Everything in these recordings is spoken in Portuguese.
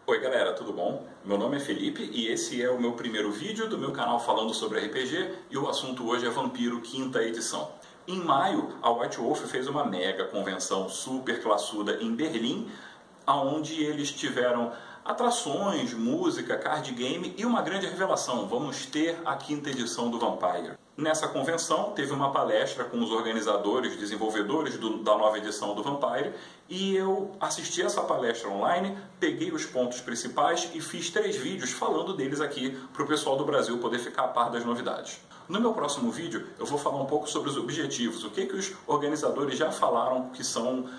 Oi galera, tudo bom? Meu nome é Felipe e esse é o meu primeiro vídeo do meu canal falando sobre RPG e o assunto hoje é Vampiro quinta edição. Em maio, a White Wolf fez uma mega convenção super classuda em Berlim, onde eles tiveram atrações, música, card game e uma grande revelação: vamos ter a quinta edição do Vampire. Nessa convenção teve uma palestra com os organizadores, desenvolvedores da nova edição do Vampire, e eu assisti essa palestra online, peguei os pontos principais e fiz 3 vídeos falando deles aqui para o pessoal do Brasil poder ficar a par das novidades. No meu próximo vídeo eu vou falar um pouco sobre os objetivos, o que os organizadores já falaram que são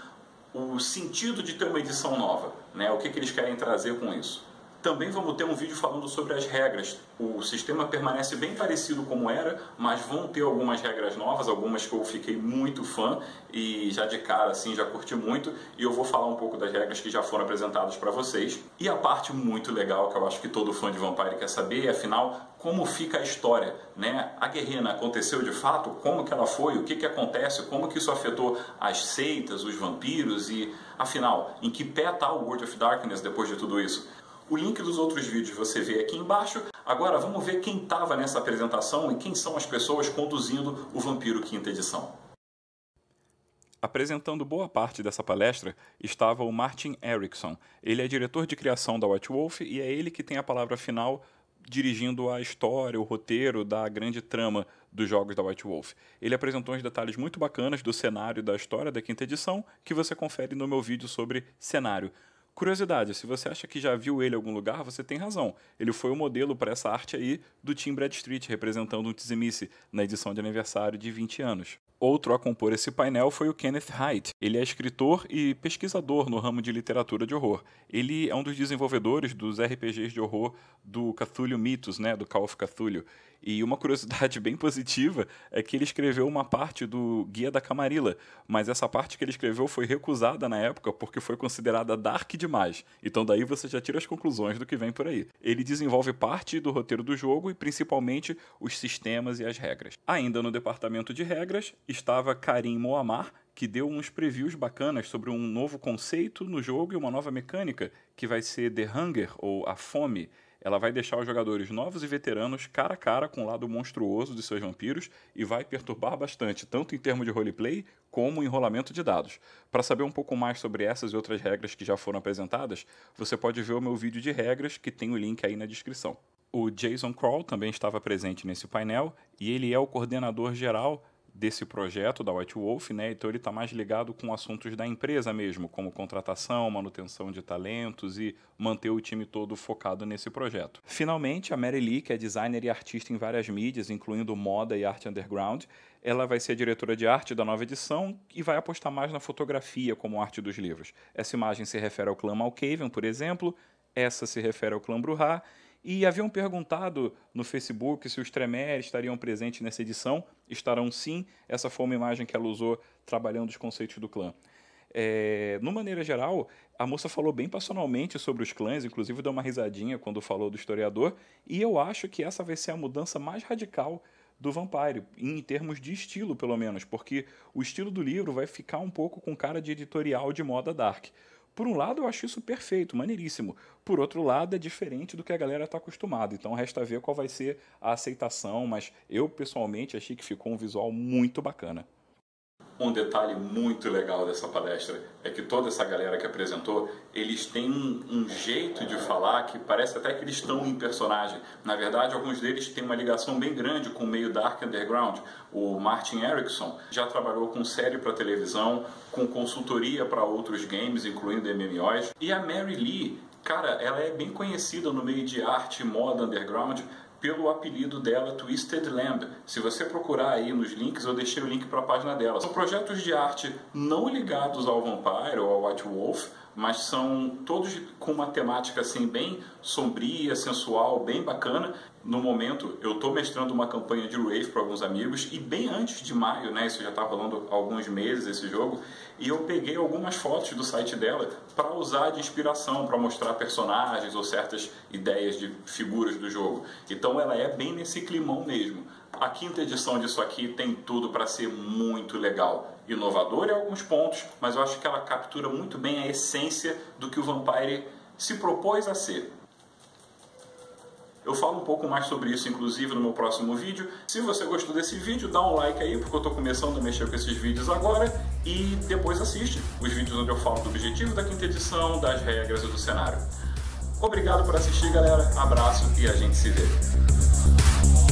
o sentido de ter uma edição nova, né? O que eles querem trazer com isso. Também vamos ter um vídeo falando sobre as regras. O sistema permanece bem parecido como era, mas vão ter algumas regras novas, algumas que eu fiquei muito fã e já de cara assim já curti muito, e eu vou falar um pouco das regras que já foram apresentadas para vocês. E a parte muito legal que eu acho que todo fã de Vampire quer saber é, afinal, como fica a história, né? A guerrina aconteceu de fato? Como que ela foi? O que acontece? Como que isso afetou as seitas, os vampiros? E, afinal, em que pé está o World of Darkness depois de tudo isso? O link dos outros vídeos você vê aqui embaixo. Agora vamos ver quem estava nessa apresentação e quem são as pessoas conduzindo o Vampiro quinta edição. Apresentando boa parte dessa palestra estava o Martin Erickson. Ele é diretor de criação da White Wolf e é ele que tem a palavra final dirigindo a história, o roteiro da grande trama dos jogos da White Wolf. Ele apresentou uns detalhes muito bacanas do cenário da história da quinta edição, que você confere no meu vídeo sobre cenário. Curiosidade, se você acha que já viu ele em algum lugar, você tem razão. Ele foi o modelo para essa arte aí do Team Bradstreet, representando um Tzimice na edição de aniversário de 20 anos. Outro a compor esse painel foi o Kenneth Haidt. Ele é escritor e pesquisador no ramo de literatura de horror. Ele é um dos desenvolvedores dos RPGs de horror do Cthulhu Mythos, né, do Call of Cthulhu. E uma curiosidade bem positiva é que ele escreveu uma parte do Guia da Camarilla, mas essa parte que ele escreveu foi recusada na época porque foi considerada dark demais. Então daí você já tira as conclusões do que vem por aí. Ele desenvolve parte do roteiro do jogo e principalmente os sistemas e as regras. Ainda no departamento de regras estava Karim Moammar, que deu uns previews bacanas sobre um novo conceito no jogo e uma nova mecânica, que vai ser The Hunger, ou a Fome. Ela vai deixar os jogadores novos e veteranos cara a cara com o lado monstruoso de seus vampiros e vai perturbar bastante, tanto em termos de roleplay como em rolamento de dados. Para saber um pouco mais sobre essas e outras regras que já foram apresentadas, você pode ver o meu vídeo de regras, que tem o link aí na descrição. O Jason Kroll também estava presente nesse painel e ele é o coordenador geral desse projeto da White Wolf, né? Então ele está mais ligado com assuntos da empresa mesmo, como contratação, manutenção de talentos e manter o time todo focado nesse projeto. Finalmente, a Mary Lee, que é designer e artista em várias mídias, incluindo moda e arte underground, ela vai ser a diretora de arte da nova edição e vai apostar mais na fotografia como arte dos livros. Essa imagem se refere ao clã Malkavian, por exemplo, essa se refere ao clã Brujah, e haviam perguntado no Facebook se os Tremere estariam presentes nessa edição. Estarão sim, essa foi uma imagem que ela usou trabalhando os conceitos do clã. No maneira geral, a moça falou bem passionalmente sobre os clãs, inclusive deu uma risadinha quando falou do historiador, e eu acho que essa vai ser a mudança mais radical do Vampire, em termos de estilo pelo menos, porque o estilo do livro vai ficar um pouco com cara de editorial de moda dark. Por um lado, eu acho isso perfeito, maneiríssimo. Por outro lado, é diferente do que a galera está acostumada. Então, resta ver qual vai ser a aceitação, mas eu, pessoalmente, achei que ficou um visual muito bacana. Um detalhe muito legal dessa palestra é que toda essa galera que apresentou, eles têm um jeito de falar que parece até que eles estão em personagem. Na verdade, alguns deles têm uma ligação bem grande com o meio dark underground. O Martin Erickson já trabalhou com série para televisão, com consultoria para outros games, incluindo MMOs. E a Mary Lee, cara, ela é bem conhecida no meio de arte e moda underground pelo apelido dela, Twisted Lamb. Se você procurar aí nos links, eu deixei o link para a página dela. São projetos de arte não ligados ao Vampire ou ao White Wolf, mas são todos com uma temática assim bem sombria, sensual, bem bacana. No momento, eu estou mestrando uma campanha de Wraith para alguns amigos, e bem antes de maio, né, isso já está rolando há alguns meses esse jogo, e eu peguei algumas fotos do site dela para usar de inspiração, para mostrar personagens ou certas ideias de figuras do jogo. Então ela é bem nesse climão mesmo. A quinta edição disso aqui tem tudo para ser muito legal. Inovador em alguns pontos, mas eu acho que ela captura muito bem a essência do que o Vampire se propôs a ser. Eu falo um pouco mais sobre isso, inclusive, no meu próximo vídeo. Se você gostou desse vídeo, dá um like aí, porque eu estou começando a mexer com esses vídeos agora, e depois assiste os vídeos onde eu falo do objetivo da quinta edição, das regras e do cenário. Obrigado por assistir, galera. Abraço e a gente se vê.